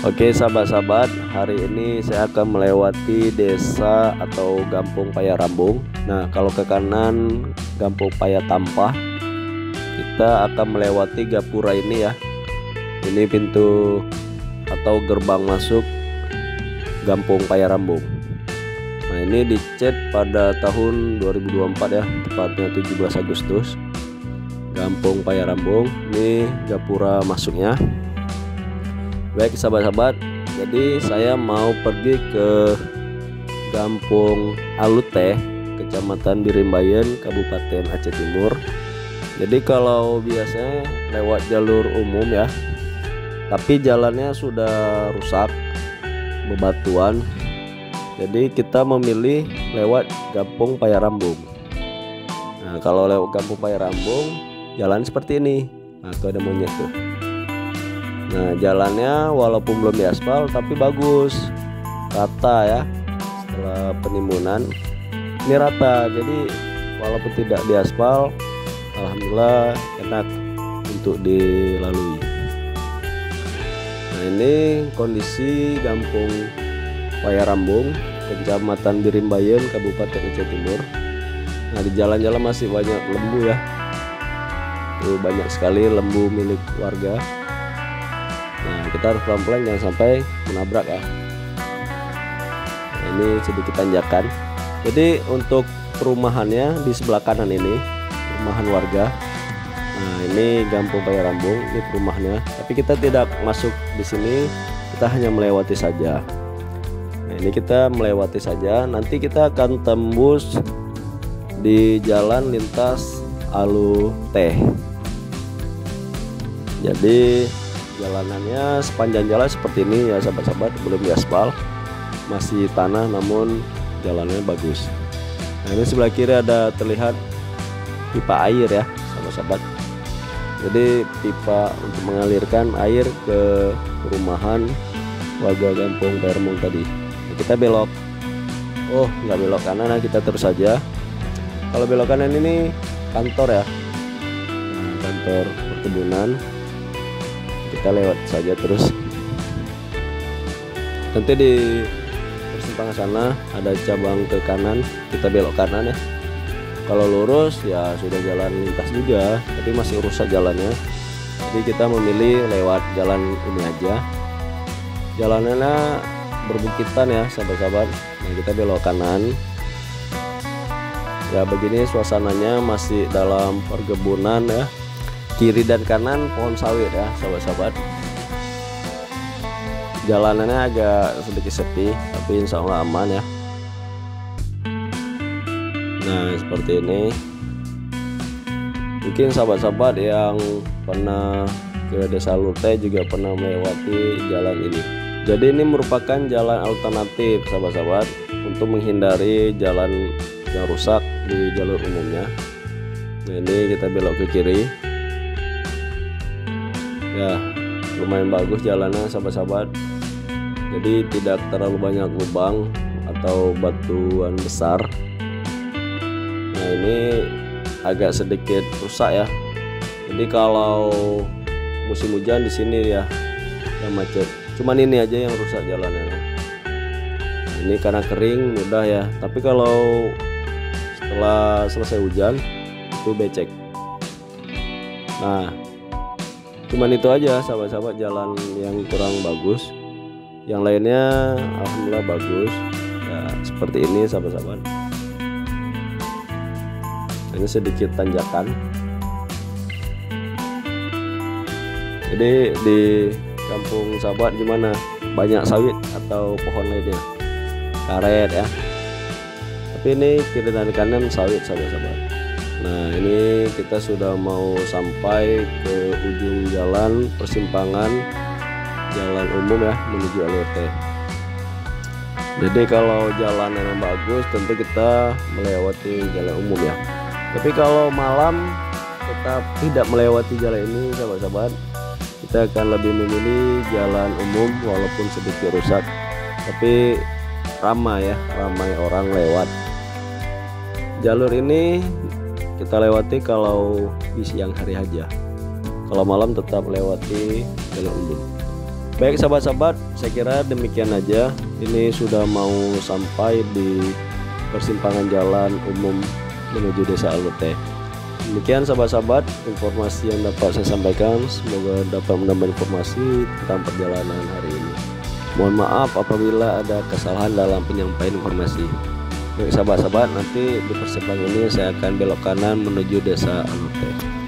Oke sahabat-sahabat, hari ini saya akan melewati desa atau Gampung Payarambung. Nah, kalau ke kanan Gampung Payatampah, kita akan melewati gapura ini ya. Ini pintu atau gerbang masuk Gampung Payarambung. Nah, ini dicet pada tahun 2024 ya, tepatnya 17 Agustus. Gampung Payarambung, ini gapura masuknya. Baik sahabat-sahabat, jadi saya mau pergi ke Gampung Alute, Kecamatan Birimbayen, Kabupaten Aceh Timur. Jadi kalau biasanya lewat jalur umum ya, tapi jalannya sudah rusak, bebatuan. Jadi kita memilih lewat Gampung Payarambung. Nah, kalau lewat Gampung Payarambung, jalan seperti ini. Nah, tuh ada monyet tuh. Nah, jalannya walaupun belum diaspal tapi bagus, rata ya. Setelah penimbunan ini rata, jadi walaupun tidak diaspal, alhamdulillah enak untuk dilalui. Nah, ini kondisi Gampung Payarambung, Kecamatan Birimbayen, Kabupaten Aceh Timur. Nah, di jalan-jalan masih banyak lembu ya. Tuh, banyak sekali lembu milik warga. Nah, kita harus pelan-pelan jangan sampai menabrak ya. Nah, ini sedikit tanjakan. Jadi untuk perumahannya di sebelah kanan ini, perumahan warga. Nah, ini Gampung Payarambung, ini perumahannya. Tapi kita tidak masuk di sini, kita hanya melewati saja. Nah, ini kita melewati saja. Nanti kita akan tembus di jalan lintas Alute. Jadi jalanannya sepanjang jalan seperti ini ya sahabat-sahabat, belum diaspal, masih tanah namun jalannya bagus. Nah, ini sebelah kiri ada terlihat pipa air ya sahabat-sahabat. Jadi pipa untuk mengalirkan air ke perumahan warga Gampung Payarambung tadi. Nah, kita belok, oh nggak belok kanan, nah kita terus saja. Kalau belok kanan ini kantor ya, nah, kantor perkebunan. Kita lewat saja terus. Nanti di persimpangan sana ada cabang ke kanan, kita belok kanan ya. Kalau lurus ya sudah jalan lintas juga, tapi masih rusak jalannya. Jadi kita memilih lewat jalan ini aja. Jalannya berbukitan ya sahabat-sahabat. Nah, kita belok kanan. Ya begini suasananya, masih dalam perkebunan ya. Kiri dan kanan pohon sawit ya sahabat-sahabat. Jalanannya agak sedikit sepi, tapi insya Allah aman ya. Nah, seperti ini. Mungkin sahabat-sahabat yang pernah ke Desa Alute juga pernah melewati jalan ini. Jadi ini merupakan jalan alternatif sahabat-sahabat untuk menghindari jalan yang rusak di jalur umumnya. Nah, ini kita belok ke kiri. Ya, lumayan bagus jalannya sahabat-sahabat. Jadi tidak terlalu banyak lubang atau batuan besar. Nah, ini agak sedikit rusak ya. Jadi kalau musim hujan di sini ya yang macet. Cuman ini aja yang rusak jalannya. Nah, ini karena kering mudah ya. Tapi kalau setelah selesai hujan itu becek. Nah, cuman itu aja sahabat-sahabat jalan yang kurang bagus. Yang lainnya alhamdulillah bagus ya, seperti ini sahabat-sahabat. Ini sedikit tanjakan. Jadi di kampung sahabat gimana, banyak sawit atau pohon lainnya, karet ya. Tapi ini kiri dan kanan sawit sahabat-sahabat. Nah, ini kita sudah mau sampai ke ujung jalan persimpangan jalan umum ya menuju Alute. Jadi kalau jalan yang bagus tentu kita melewati jalan umum ya. Tapi kalau malam tetap tidak melewati jalan ini sahabat-sahabat. Kita akan lebih memilih jalan umum walaupun sedikit rusak, tapi ramai ya, ramai orang lewat. Jalur ini kita lewati kalau di siang hari aja. Kalau malam tetap lewati jalur umum. Baik sahabat-sahabat, saya kira demikian aja. Ini sudah mau sampai di persimpangan jalan umum menuju desa Alute. Demikian sahabat-sahabat informasi yang dapat saya sampaikan. Semoga dapat menambah informasi tentang perjalanan hari ini. Mohon maaf apabila ada kesalahan dalam penyampaian informasi. Baik sahabat-sahabat, nanti di persimpangan ini saya akan belok kanan menuju desa Alute.